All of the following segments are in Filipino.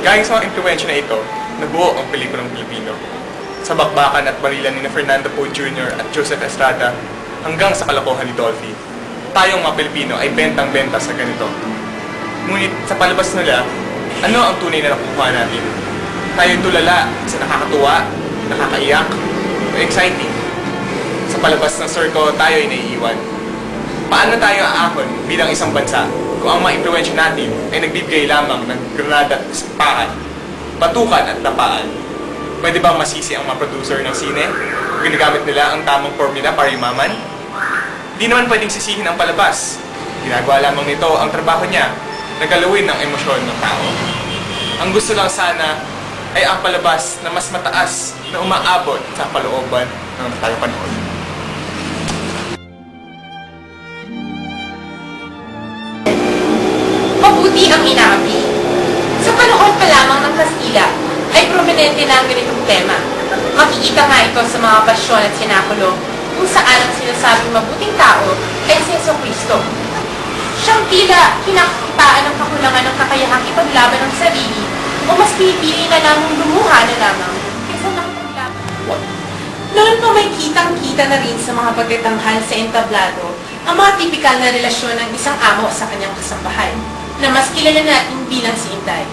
Gayong sa mga impluwensya na ito, nabuo ang pelikulang Pilipino. Sa bakbakan at barilan ni Fernando Poe Jr. at Joseph Estrada hanggang sa kalokohan ni Dolphy, tayong mga Pilipino ay bentang-benta sa ganito. Ngunit sa palabas nila, ano ang tunay na nakukuha natin? Tayo'y tulala sa nakakatuwa, nakakaiyak, o exciting. Sa palabas ng circle, tayo'y naiiwan. Paano tayo aahon bilang isang bansa kung ang mga impluwensya natin ay nagbibigay lamang ng granada at sampahan, batukan at tapaan? Pwede bang masisi ang mga producer ng sine? Ginagamit nila ang tamang formula para yumaman? Di naman pwedeng sisihin ang palabas. Ginagawa lamang nito ang trabaho niya, nagalawin ang emosyon ng tao. Ang gusto lang sana ay ang palabas na mas mataas na umaabot sa kalooban ng tagapanood. Mabuti ang inaapi. Sa panahon pa lamang ng Kastila, ay prominente na ang ganitong tema. Makikita nga ito sa mga pasyon at sinakulo kung saan ang sinasabing mabuting tao ay si Jesucristo. Siyang tila kinakapaan ng kakulangan ng kakayahang ipaglaban ng sarili o mas pinipili na lamang lumuha na lamang kaysa nakapaglaban. Noon pa may kitang-kita na rin sa mga pagtatanghal sa entablado ang mga tipikal na relasyon ng isang amo sa kanyang kasambahay na mas kilala natin bilang si Inday.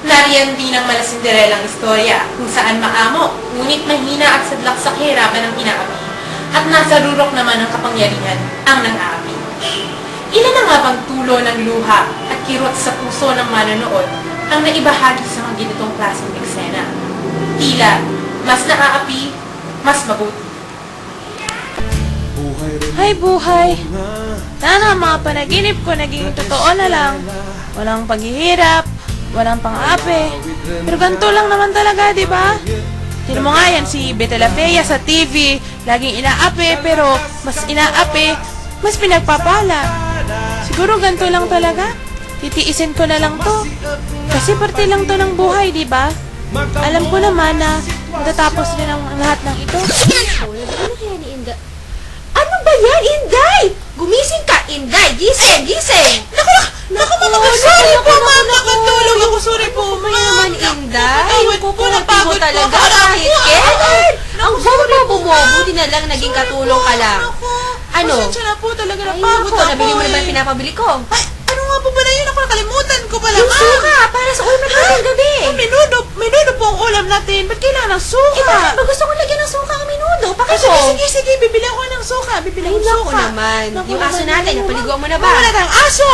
Nariyan din ang malasinderelang istorya kung saan maamo, ngunit mahina at sadlak sa kahirapan ng inaapi at nasa rurok naman ng kapangyarihan ang nang-aapi. Ilan na nga bang tulo ng luha at kirot sa puso ng manonood ang naibahagi sa mga ganitong klaseng eksena? Tila, mas naaapi, mas mabuti. Hay buhay! Sana ang mga panaginip ko naging totoo na lang. Walang paghihirap, walang pang-aapi. Pero ganito lang naman talaga, di ba? Tignan mo nga yan si Betty La Fea sa TV. Laging inaapi, pero mas inaapi, mas pinagpapala. Siguro ganito lang talaga. Titiisin ko na lang to. Kasi parte lang to ng buhay, di ba? Alam ko naman na matatapos rin ang lahat ng ito. Ano kaya ni Inday? Ano ba yan, Inday? Gumising ka, Inday! Gising! Gising! Naku, sorry po, ma'am. Nakatulog ako. Sorry po. Ano naman, Inday? Tawad po, napagod po. Talaga kahit kailan. Ang bobo mo. Buti na lang naging katulong ka lang. Ano? Pasensya na po talaga. Ay, Napagod naku, ako. nabili mo naman pinapabili ko. Ay, ano nga po ba na yun? Ako nakalimutan ko pala, Yung ma'am. suka, para sa ulam natin gabi. Minudo po ang ulam natin. Ba't kailangan ng suka? Eh, bakit ba gusto ko lagyan ng suka ang minudo? Ay, Bakit sige, bibili ako ng suka. Bibili Ay, ako ng naku suka. naman. Naku Yung aso naman, natin, naku, napaliguan mo na ma'am. ba? Wala tayong aso.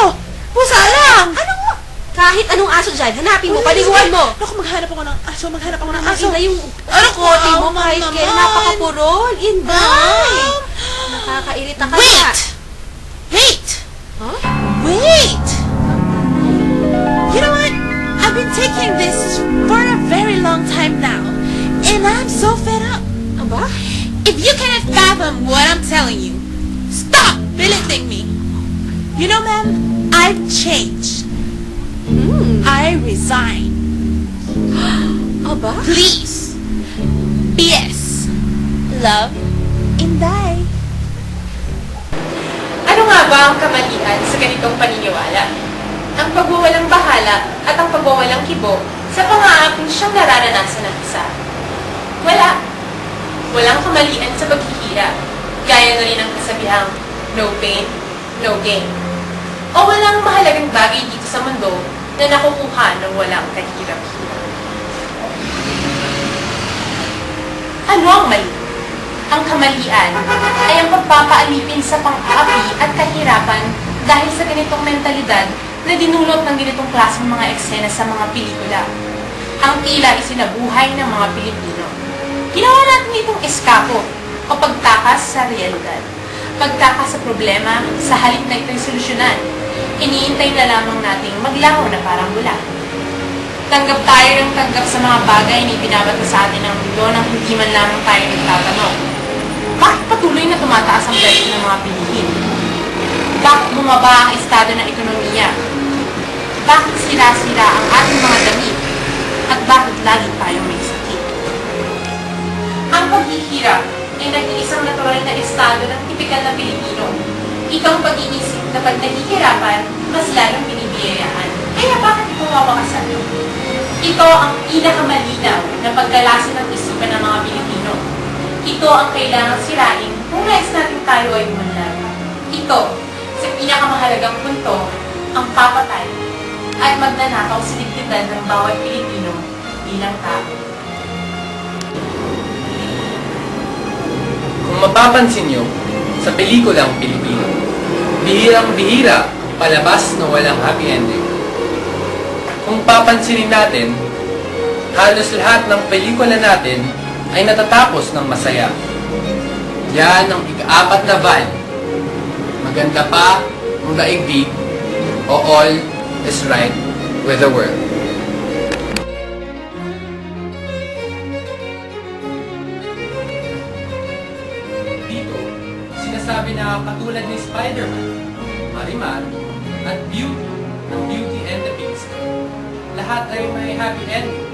Pusa lang. Ano mo? Kahit anong aso dyan, hanapin mo, paliguan mo. Naku, maghanap ako ng aso. Maghanap ako ng Ang aso. Inday, yung Ano ko? kote mo Ma'am kahit naman. kailan napakapurol. Inday! Ma'am. Nakakairita ka Wait! na. Wait! Huh? Wait! You know what? I've been taking this for a very long time now. And I'm so fed up. Aba? If you cannot fathom what I'm telling you, stop belittling me. You know, ma'am, I've changed. I resign. Aba? Please. P.S. Love, Inday. Ano nga ba ang kamalian sa ganitong paniniwala? Ang pagwawalang bahala at ang pagwawalang kibo sa pangaaping siyang nararanasan ng isa. Wala. Walang kamalian sa paghihirap. Gaya na rin ang kasabihang, no pain, no gain. O walang mahalagang bagay dito sa mundo na nakukuha ng walang kahirap-hirap. Ano ang mali? Ang kamalian ay ang pagpapaalipin sa pang-aapi at kahirapan dahil sa ganitong mentalidad na dinulot ng ganitong klaseng mga eksena sa mga pelikula. Ang tila isinabuhay ng mga Pilipino. Ginawa natin itong eskapo o pagtakas sa realidad. Pagtakas sa problema sa halip na ito'y solusyonan. Iniintay na lamang nating maglaho na parang bula. Tanggap tayo ng tanggap sa mga bagay na ibinabato sa atin ng mundo nang hindi man lamang tayo nagtatanong. Bakit patuloy na tumataas ang presyo ng mga bilihin? Bakit bumaba ang estado ng ekonomiya? Bakit sira-sira ang ating mga damit? At bakit lagi tayong may sakit? Ang paghihirap ay naging isang natural na estado ng tipikal na Pilipino. Itong pag-iisip na pag nahihirapan, mas lalong binibiyayaan. Kaya bakit ito mawakasan? Ito ang pinakamalinaw na pagkalasa ng isipan ng mga Pilipino. Ito ang kailangan sirain kung nais natin tayo ay umunlad. Ito, sa pinakamahalagang punto, ang papatay at magnanakaw sa dignidad ng bawat Pilipino bilang tao. Kung mapapansin nyo, sa pelikulang Pilipino, bihirang-bihira ang palabas na walang happy ending. Kung papansinin natin, halos lahat ng pelikula natin ay natatapos ng masaya. Yan ang ika-4 na val. Maganda pa ang daigdig o all is right with the world. Dito, sinasabi na katulad ni Spider-Man, Marimar, at Beauty ng Beauty and the Beast, lahat ay may happy ending.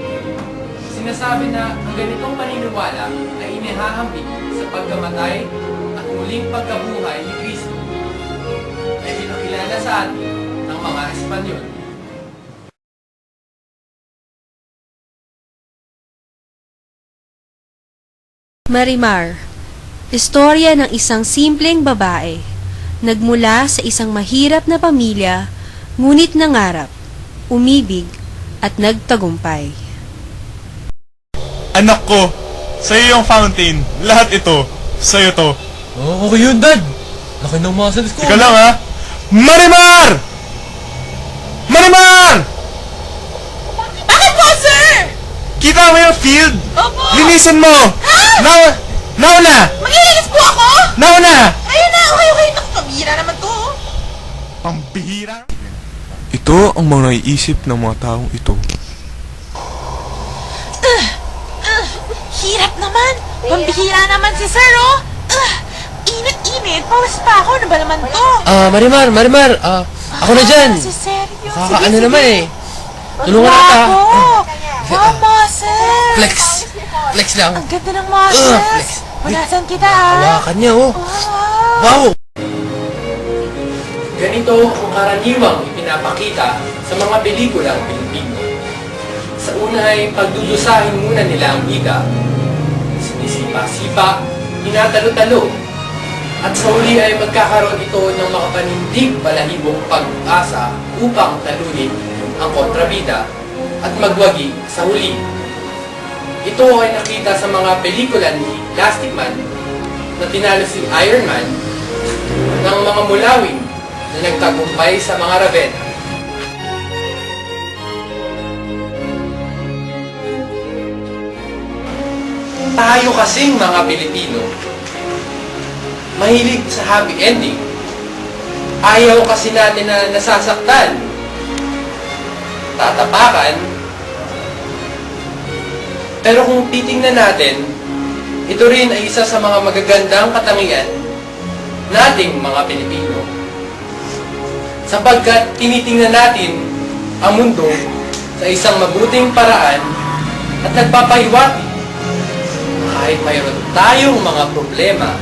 Sinasabi na ang ganitong paniniwala ay inihahambing sa pagkamatay at muling pagkabuhay ni Kristo ay pinakilala sa atin ng mga Espanyol. Marimar, istorya ng isang simpleng babae. Nagmula sa isang mahirap na pamilya, ngunit nangarap, umibig, at nagtagumpay. Anak ko, sa'yo yung fountain. Lahat ito, sa'yo to. Oh, okay yun, Dad. Laki ng muscles ko. Teka lang ha. Marimar! Marimar! Bakit po, sir? Kita mo yung field? Opo. Linisin mo! Nauna! Maglilinis po ako? Nauna! Ayun na, okay. Naku, pambihira naman to. Pambihira? Ito ang mga naiisip ng mga taong ito. Hirap naman. Pambihira naman si sir, oh. Init-init. Pawas pa ako. Ano ba naman to? Marimar, ako na dyan. Si seryo. Kakaano naman eh. Tulungan natin. Mama, sir. Flex lang. Ang ganda ng muscles. Flex. Punasan kita, ha? Hawakan niya, oh. Wow. Wow! Ganito ang karaniwang ipinapakita sa mga pelikulang Pilipino. Sa una ay pagdudusahin muna nila ang ika. Sinisipa-sipa, tinatalo-talo. At sa huli ay magkakaroon ito ng makapanindig balahibong pag-asa upang talunin ang kontrabida at magwagi sa huli. Ito ay nakita sa mga pelikula ni Plastic Man na tinalo si Iron Man ng mga mulawin na nagtagumpay sa mga Ravenna. Tayo kasing mga Pilipino, mahilig sa happy ending. Ayaw kasi natin na nasasaktan, tatapakan. Pero kung titingnan natin, ito rin ay isa sa mga magagandang katangian nating mga Pilipino. Sapagkat tinitingnan natin ang mundo sa isang mabuting paraan at nagpapahiwati kahit mayroon tayong mga problema,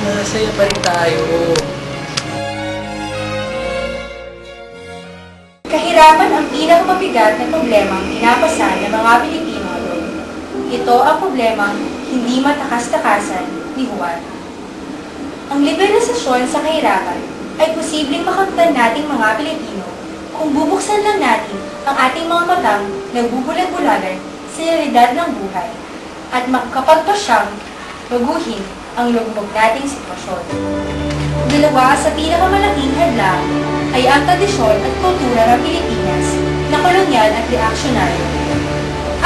masaya pa rin tayo. Kahirapan ang pinakamabigat na problema ang pinapasan ng mga Pilipino noon. Ito ang problema hindi matakas-takasan ni Juan. Ang liberalisasyon sa kahirapan ay posibleng makamtan nating mga Pilipino kung bubuksan lang natin ang ating mga matang nagbubulag-bulagan sa realidad ng buhay at makapagpasyang baguhin ang lugmok nating sitwasyon. Dalawa sa pinakamalaking hadlang ay ang tradisyon at kultura ng Pilipinas na kolonyal at reaksyonaryo.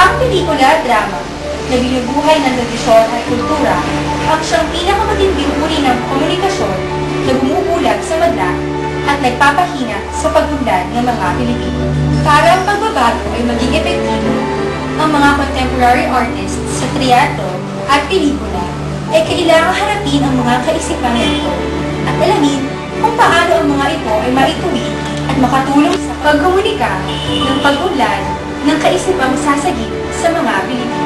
Ang pelikula at drama na binubuhay ng tradisyon at kultura ang siyang pinakamatinding uri ng komunikasyon na bumubulag sa madla at nagpapahina sa pag-unlad ng mga Pilipino. Para ang pagbabago ay maging epektibo, ang mga contemporary artists sa teatro at pelikula ay kailangang harapin ang mga kaisipan nito at alamin kung paano ang mga ito ay maituwid at makatulong sa pagkomunika ng pag-unlad ng kaisipang sasagip sa mga Pilipino.